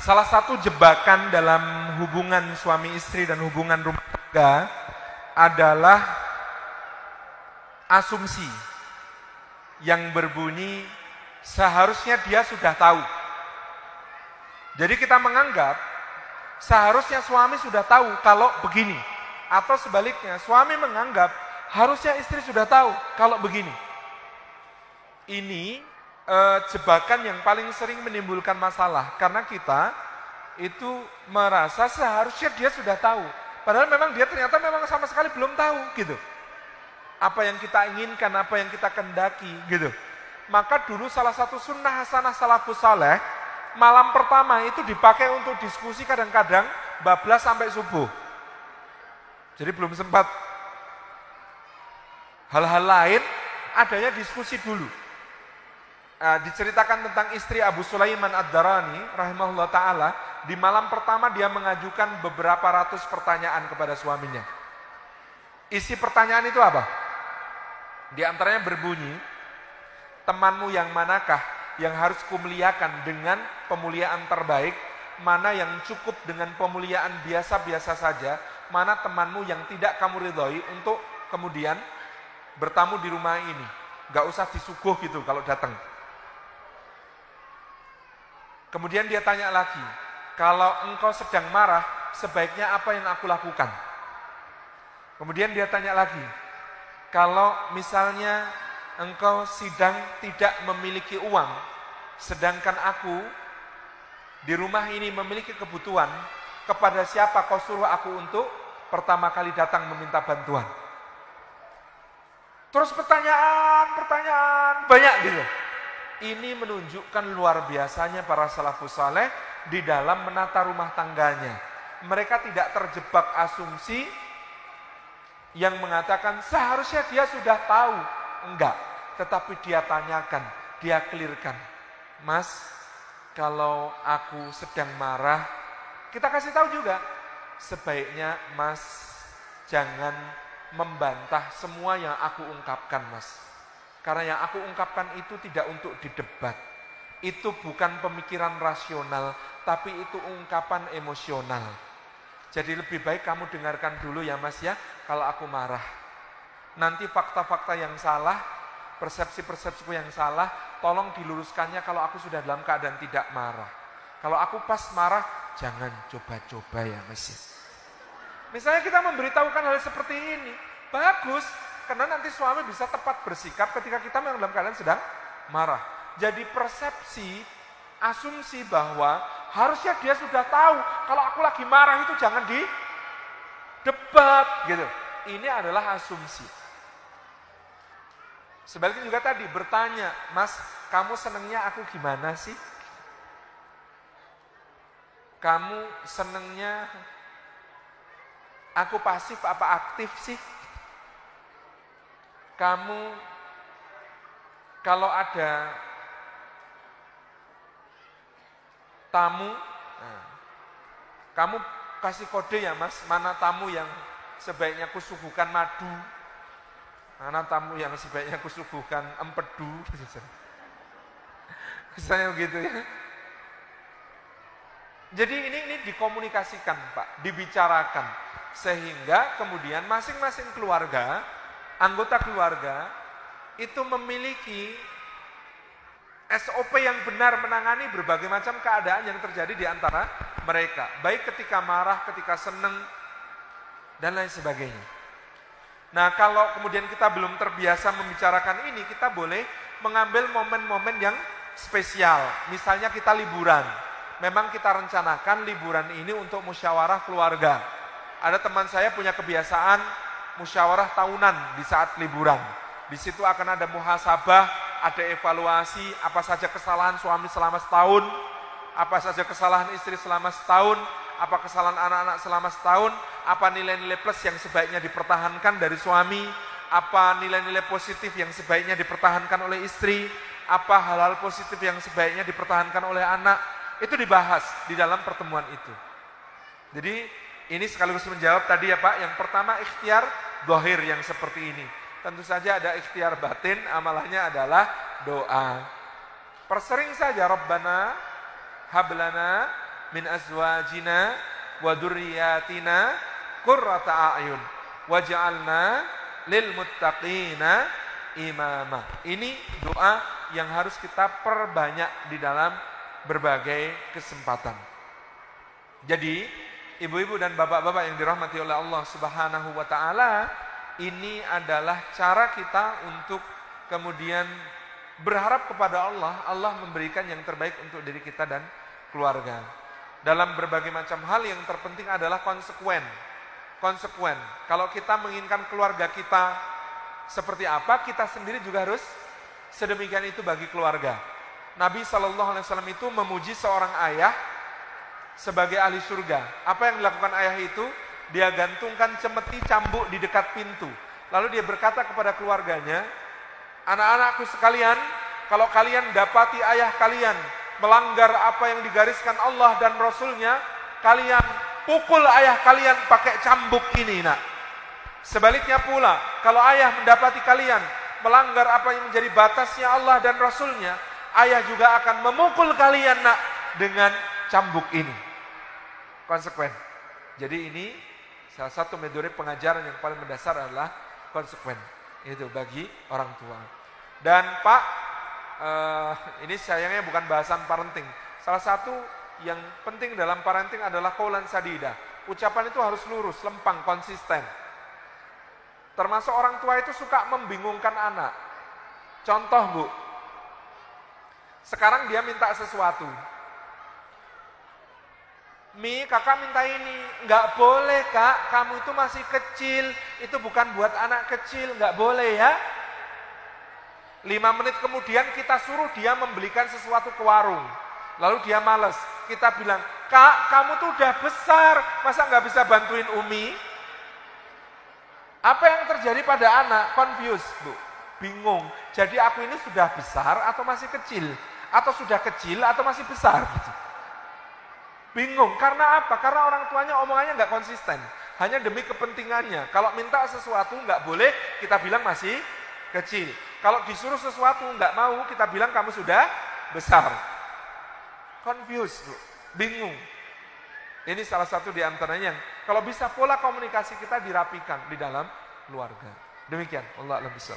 salah satu jebakan dalam hubungan suami istri dan hubungan rumah tangga adalah asumsi yang berbunyi seharusnya dia sudah tahu. Jadi kita menganggap seharusnya suami sudah tahu kalau begini. Atau sebaliknya, suami menganggap harusnya istri sudah tahu kalau begini. Ini jebakan yang paling sering menimbulkan masalah. Karena kita itu merasa seharusnya dia sudah tahu. Padahal memang dia ternyata memang sama sekali belum tahu gitu. Apa yang kita inginkan, apa yang kita kendaki gitu. Maka dulu salah satu sunnah hasanah salafus saleh, malam pertama itu dipakai untuk diskusi kadang-kadang bablas sampai subuh. Jadi belum sempat hal-hal lain, adanya diskusi dulu. Diceritakan tentang istri Abu Sulaiman Ad-Darani rahimahullah ta'ala, di malam pertama dia mengajukan beberapa ratus pertanyaan kepada suaminya. Isi pertanyaan itu apa? Di antaranya berbunyi, temanmu yang manakah yang harus kumuliakan dengan pemuliaan terbaik, mana yang cukup dengan pemuliaan biasa-biasa saja, mana temanmu yang tidak kamu ridhoi untuk kemudian bertamu di rumah ini. Gak usah disuguh gitu kalau datang. Kemudian dia tanya lagi, kalau engkau sedang marah, sebaiknya apa yang aku lakukan? Kemudian dia tanya lagi, kalau misalnya engkau sedang tidak memiliki uang, sedangkan aku di rumah ini memiliki kebutuhan, kepada siapa kau suruh aku untuk pertama kali datang meminta bantuan? Terus pertanyaan banyak gitu. Ini menunjukkan luar biasanya para salafus saleh di dalam menata rumah tangganya. Mereka tidak terjebak asumsi yang mengatakan seharusnya dia sudah tahu. Enggak, tetapi dia tanyakan, dia clearkan. Mas, kalau aku sedang marah, kita kasih tahu juga, sebaiknya Mas jangan membantah semua yang aku ungkapkan, Mas. Karena yang aku ungkapkan itu tidak untuk didebat. Itu bukan pemikiran rasional, tapi itu ungkapan emosional. Jadi lebih baik kamu dengarkan dulu ya Mas ya, kalau aku marah. Nanti fakta-fakta yang salah, persepsi-persepsiku yang salah, tolong diluruskannya kalau aku sudah dalam keadaan tidak marah. Kalau aku pas marah, jangan coba-coba ya Mas ya. Misalnya kita memberitahukan hal seperti ini, bagus, karena nanti suami bisa tepat bersikap ketika kita memang dalam keadaan sedang marah. Jadi persepsi, asumsi bahwa harusnya dia sudah tahu kalau aku lagi marah itu jangan di debat gitu. Ini adalah asumsi. Sebaliknya juga tadi bertanya, Mas, kamu senengnya aku gimana sih? Kamu senengnya aku pasif apa aktif sih? Kamu kalau ada tamu, kamu kasih kode ya Mas, mana tamu yang sebaiknya kusuguhkan madu, mana tamu yang sebaiknya kusuguhkan empedu, misalnya begitu ya. Jadi ini dikomunikasikan Pak, dibicarakan, sehingga kemudian masing-masing keluarga, anggota keluarga itu memiliki SOP yang benar menangani berbagai macam keadaan yang terjadi di antara mereka. Baik ketika marah, ketika senang, dan lain sebagainya. Nah kalau kemudian kita belum terbiasa membicarakan ini, kita boleh mengambil momen-momen yang spesial. Misalnya kita liburan. Memang kita rencanakan liburan ini untuk musyawarah keluarga. Ada teman saya punya kebiasaan musyawarah tahunan di saat liburan. Di situ akan ada muhasabah, ada evaluasi, apa saja kesalahan suami selama setahun, apa saja kesalahan istri selama setahun, apa kesalahan anak-anak selama setahun, apa nilai-nilai plus yang sebaiknya dipertahankan dari suami, apa nilai-nilai positif yang sebaiknya dipertahankan oleh istri, apa hal-hal positif yang sebaiknya dipertahankan oleh anak. Itu dibahas di dalam pertemuan itu. Jadi ini sekaligus menjawab tadi ya Pak, yang pertama ikhtiar zahir yang seperti ini. Tentu saja ada ikhtiar batin, amalannya adalah doa. Persering saja, Rabbana hablana min azwajina wa dzurriyyatina qurrata a'yun waj'alna lil muttaqina imama. Ini doa yang harus kita perbanyak di dalam berbagai kesempatan. Jadi, ibu-ibu dan bapak-bapak yang dirahmati oleh Allah Subhanahu wa taala, ini adalah cara kita untuk kemudian berharap kepada Allah, Allah memberikan yang terbaik untuk diri kita dan keluarga. Dalam berbagai macam hal yang terpenting adalah konsekuen. Kalau kita menginginkan keluarga kita seperti apa, kita sendiri juga harus sedemikian itu bagi keluarga. Nabi SAW itu memuji seorang ayah sebagai ahli surga. Apa yang dilakukan ayah itu? Dia gantungkan cemeti cambuk di dekat pintu. Lalu dia berkata kepada keluarganya, anak-anakku sekalian, kalau kalian dapati ayah kalian melanggar apa yang digariskan Allah dan Rasulnya, kalian pukul ayah kalian pakai cambuk ini, nak. Sebaliknya pula, kalau ayah mendapati kalian melanggar apa yang menjadi batasnya Allah dan Rasulnya, ayah juga akan memukul kalian, nak, dengan cambuk ini. Konsekuen. Jadi ini salah satu metode pengajaran yang paling mendasar adalah konsekuen. Itu bagi orang tua. Dan Pak, ini sayangnya bukan bahasan parenting. Salah satu yang penting dalam parenting adalah qaulan sadida. Ucapan itu harus lurus, lempang, konsisten. Termasuk orang tua itu suka membingungkan anak. Contoh, Bu. Sekarang dia minta sesuatu. Mi, kakak minta ini. Enggak boleh, Kak. Kamu itu masih kecil. Itu bukan buat anak kecil. Enggak boleh ya. 5 menit kemudian kita suruh dia membelikan sesuatu ke warung. Lalu dia malas. Kita bilang, Kak, kamu tuh udah besar. Masa enggak bisa bantuin Umi? Apa yang terjadi pada anak? Confused, Bu. Bingung. Jadi aku ini sudah besar atau masih kecil? Atau sudah kecil atau masih besar? Bingung. Karena apa? Karena orang tuanya omongannya nggak konsisten. Hanya demi kepentingannya. Kalau minta sesuatu nggak boleh, kita bilang masih kecil. Kalau disuruh sesuatu nggak mau, kita bilang kamu sudah besar. Confused, Bu. Bingung. Ini salah satu di antaranya yang kalau bisa pola komunikasi kita dirapikan di dalam keluarga. Demikian. Allah a'lam bishawab.